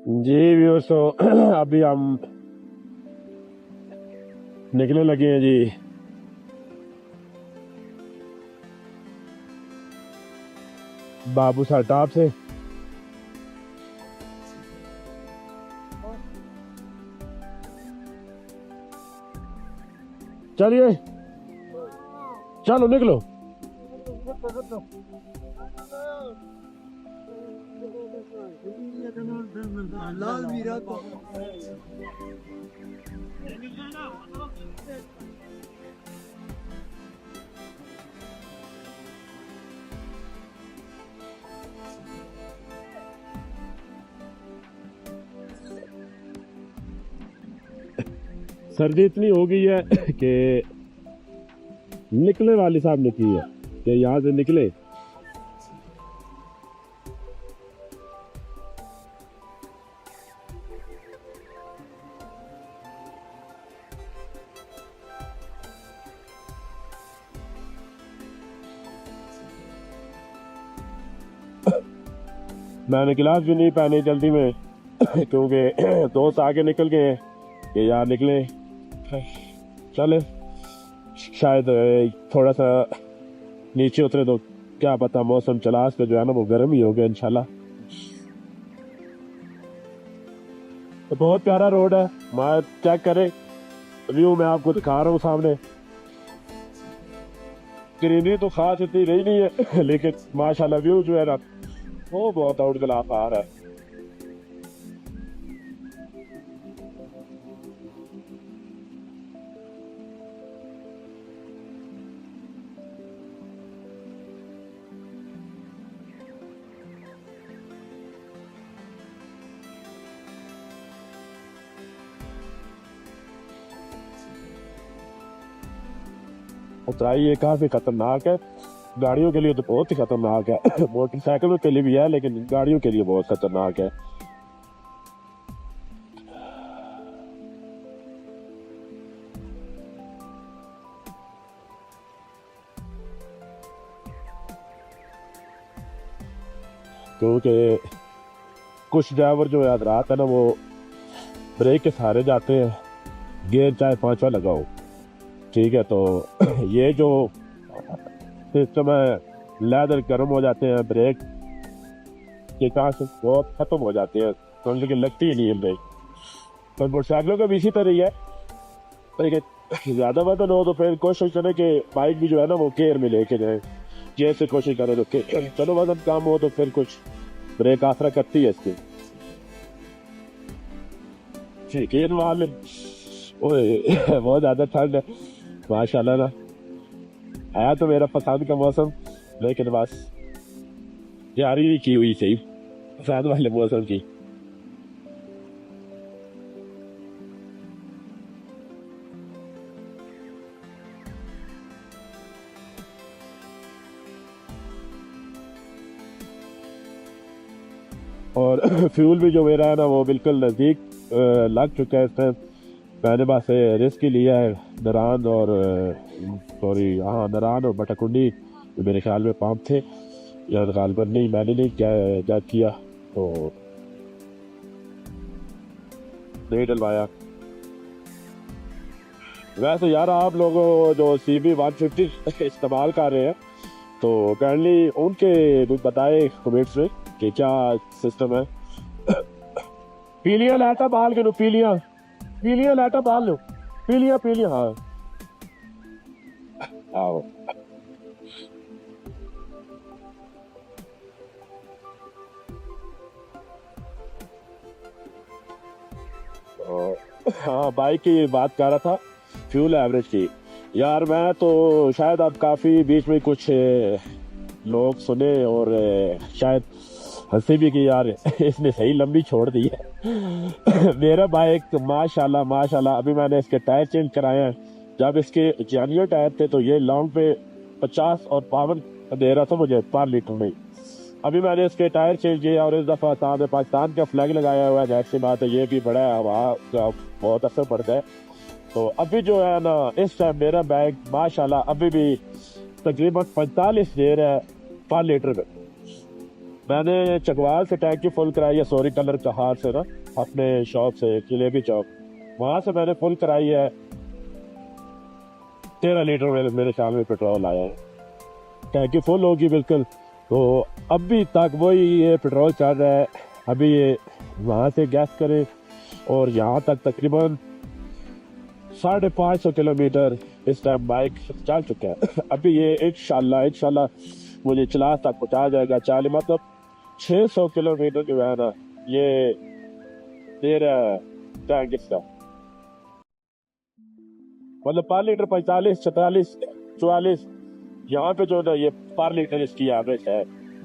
जी viewers, तो अभी हम निकलने लगे हैं जी। बाबू सर टॉप से चलिए, चलो निकलो। लाल मीरा को सर्दी इतनी हो गई है कि निकलने वाली साहब ने की है कि यहाँ से निकले। मैंने गिलास भी नहीं पहने जल्दी में क्योंकि दोस्त आगे निकल गए हैं कि यार निकले। चले, शायद थोड़ा सा नीचे उतरे तो क्या पता मौसम चला के जो है ना वो गर्म ही हो गया इंशाल्लाह। तो बहुत प्यारा रोड है, मैं चेक करे व्यू मैं आपको दिखा रहा हूँ सामने। ग्रीनरी तो खास इतनी रही नहीं है लेकिन माशाल्लाह व्यू जो है ना वो बहुत आउट क्लास आ रहा है। उतराई ये काफी खतरनाक है, गाड़ियों के लिए तो बहुत ही खतरनाक है मोटरसाइकिलों के लिए भी है लेकिन गाड़ियों के लिए बहुत खतरनाक है। क्योंकि कुछ ड्राइवर जो है रात है ना वो ब्रेक के सहारे जाते हैं, गियर चाहे पांचवा लगाओ, ठीक है। तो ये जो सिस्टम है लेदर गर्म हो जाते हैं, ब्रेक के कारण से बहुत खत्म हो जाते हैं, समझ के लगती ही नहीं है ब्रेक। तो मोटरसाइकिलों का भी इसी तरह ही है, लेकिन ज्यादा वजन हो तो फिर कोशिश करें कि बाइक भी जो है ना वो केयर में लेके जाए। जैसे कोशिश करें तो चलो वजन कम हो तो फिर कुछ ब्रेक आसरा करती है इसकी। ठीक है वाले ओए बहुत ज्यादा ठंड है माशाल्लाह ना, है तो मेरा पसंद का मौसम, लेकिन बस तैयारी नहीं की हुई सही पसंद वाले मौसम की। और फ्यूल भी जो मेरा है ना वो बिल्कुल नज़दीक लग चुका है इस टाइम। मैंने बस रिस्क ही लिया है नरान और सॉरी हाँ नरान और बटाकुंडी मेरे ख्याल में पंप थे या गालबन नहीं, मैंने नहीं क्या किया तो नहीं डलवाया। वैसे यार आप लोग जो CB150 इस्तेमाल कर रहे हैं तो काइंडली उनके कुछ बताए कमेंट्स में कि क्या सिस्टम है। पीलियां लाटा बाल के लो, पीलियां लाटा बाल लो, पीलियां हाँ आओ। हाँ बाइक की बात कर रहा था, फ्यूल एवरेज की। यार मैं तो शायद अब काफी बीच में कुछ लोग सुने और शायद हंसी भी की यार इसने सही लंबी छोड़ दी है मेरा बाइक माशाल्लाह माशाल्लाह अभी मैंने इसके टायर चेंज कराए हैं। जब इसके जानियर टायर थे तो ये लॉन्ग पे 50 और 52 दे रहा था मुझे पर लीटर में। अभी मैंने इसके टायर चेंज किए और इस दफा सामने पाकिस्तान का फ्लैग लगाया हुआ है, जाहिर सी बात है ये भी बड़ा हवा का बहुत असर पड़ता है। तो अभी जो है ना इस टाइम मेरा बैग माशाल्लाह अभी भी तकरीबन 45 दे रहा है पर लीटर में। मैंने चकवाल से टैंकी फुल कराई है, सॉरी कलर का हाथ से ना, अपने शॉप से जिलेबी चौक, वहां से मैंने फुल कराई है। 13 लीटर मेरे ख्याल में पेट्रोल आया है, टैंकी फुल होगी बिल्कुल। तो अभी तक वही ये पेट्रोल चल रहा है। अभी ये वहां से गैस करें और यहाँ तक तकरीबन 550 किलोमीटर इस टाइम बाइक चल चुका है। अभी ये इंशाल्लाह मुझे चला तक पहुंचा जाएगा। चालीस मतलब 600 किलोमीटर जो है ना, ये तेरा टैंक इसका मतलब पर लीटर 45 46 44, यहाँ पे जो ना ये पर लीटर इसकी एवरेज है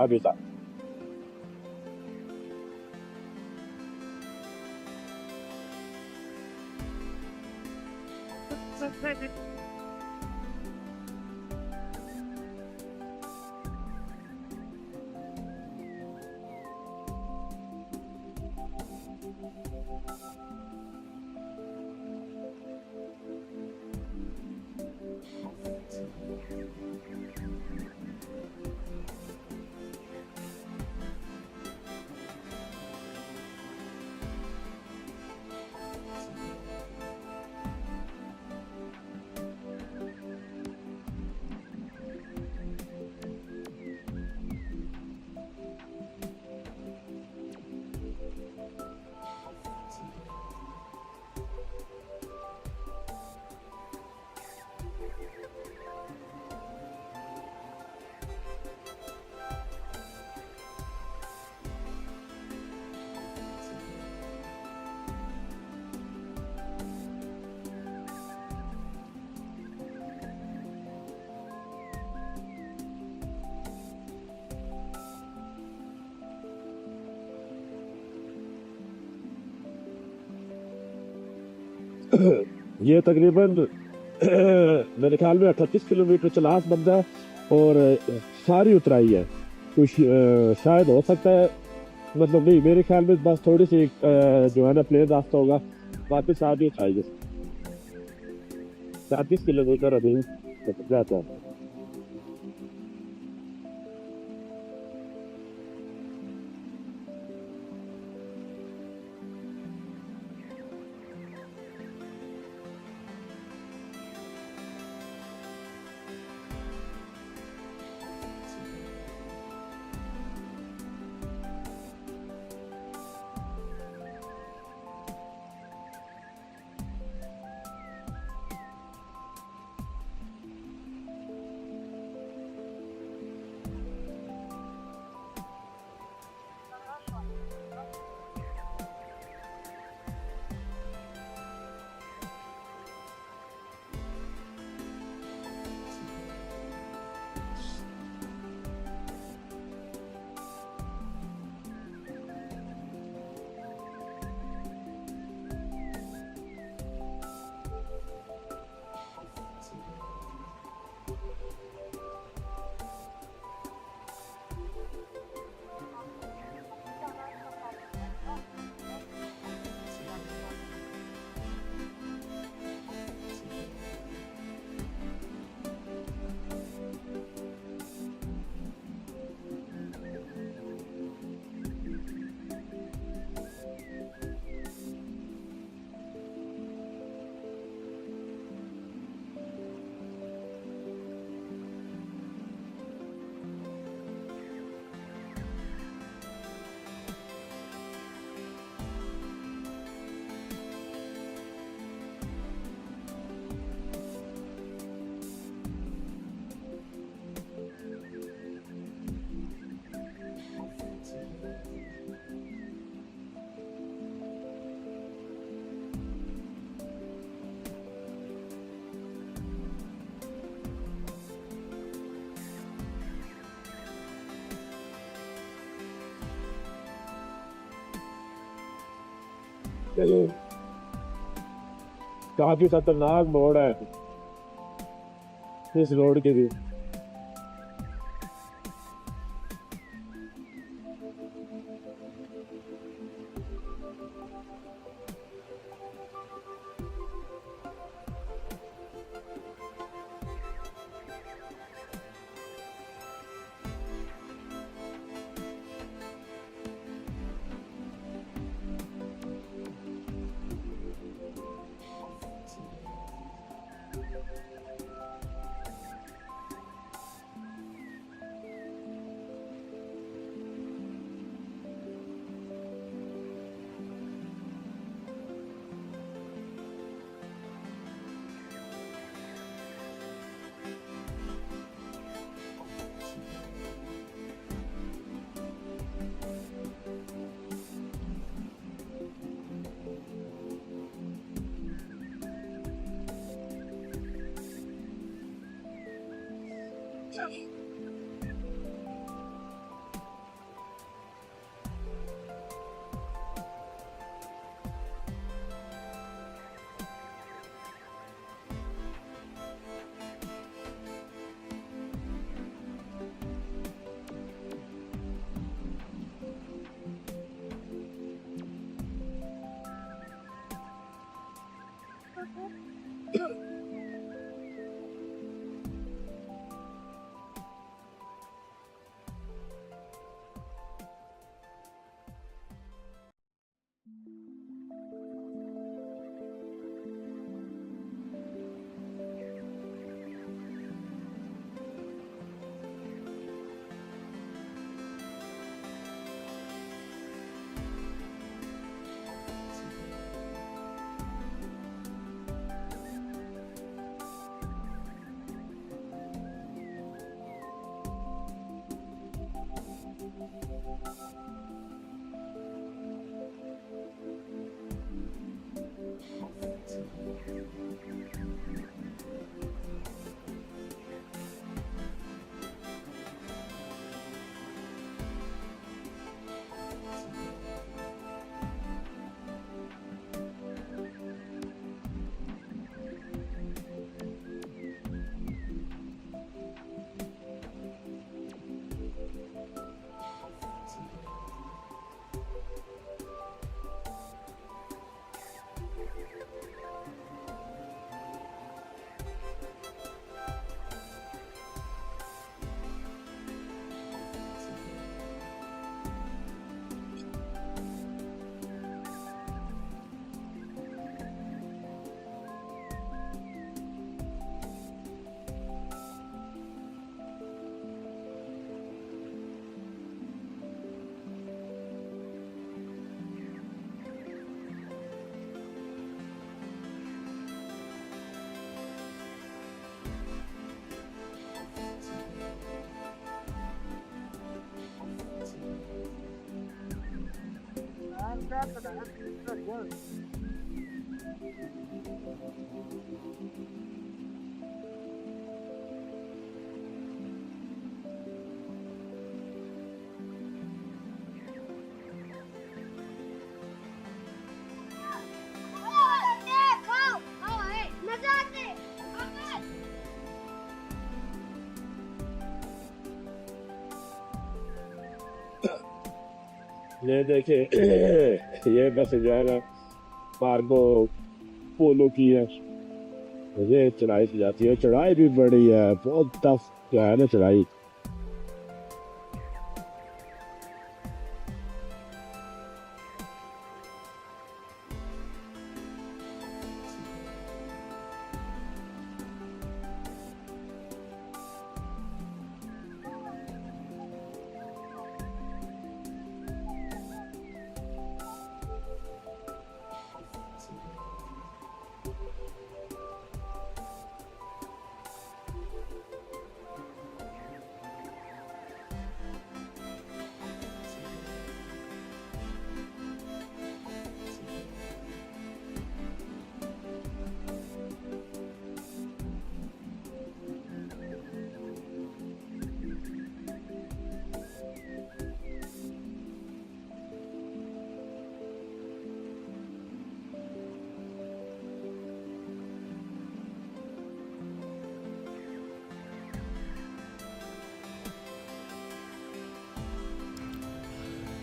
अभी तक। ये तकरीबन मेरे ख्याल में 38 किलोमीटर चलास बनता है और सारी उतराई है। कुछ शायद हो सकता है, मतलब नहीं, मेरे ख्याल में बस थोड़ी सी जो है ना प्लेन रास्ता होगा, बाकी सारी उतराई है। 37 किलोमीटर अभी जाता है। चलो, काफी खतरनाक मोड़ है इस रोड के भी। ये देखे ये बस जो है ना मार्गो पोलो की है, ये चढ़ाई से जाती है, चढ़ाई भी बड़ी है, बहुत टफ जो है ना चढ़ाई।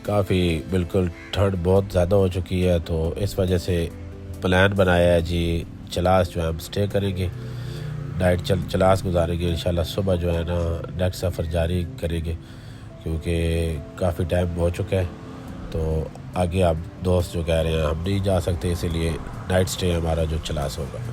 काफ़ी बिल्कुल ठंड बहुत ज़्यादा हो चुकी है, तो इस वजह से प्लान बनाया है जी चलास जो है हम स्टे करेंगे, नाइट चलास गुजारेंगे। इंशाल्लाह सुबह जो है ना नेक्स्ट सफ़र जारी करेंगे, क्योंकि काफ़ी टाइम हो चुका है। तो आगे आप दोस्त जो कह रहे हैं हम नहीं जा सकते, इसीलिए नाइट स्टे हमारा जो चलास होगा।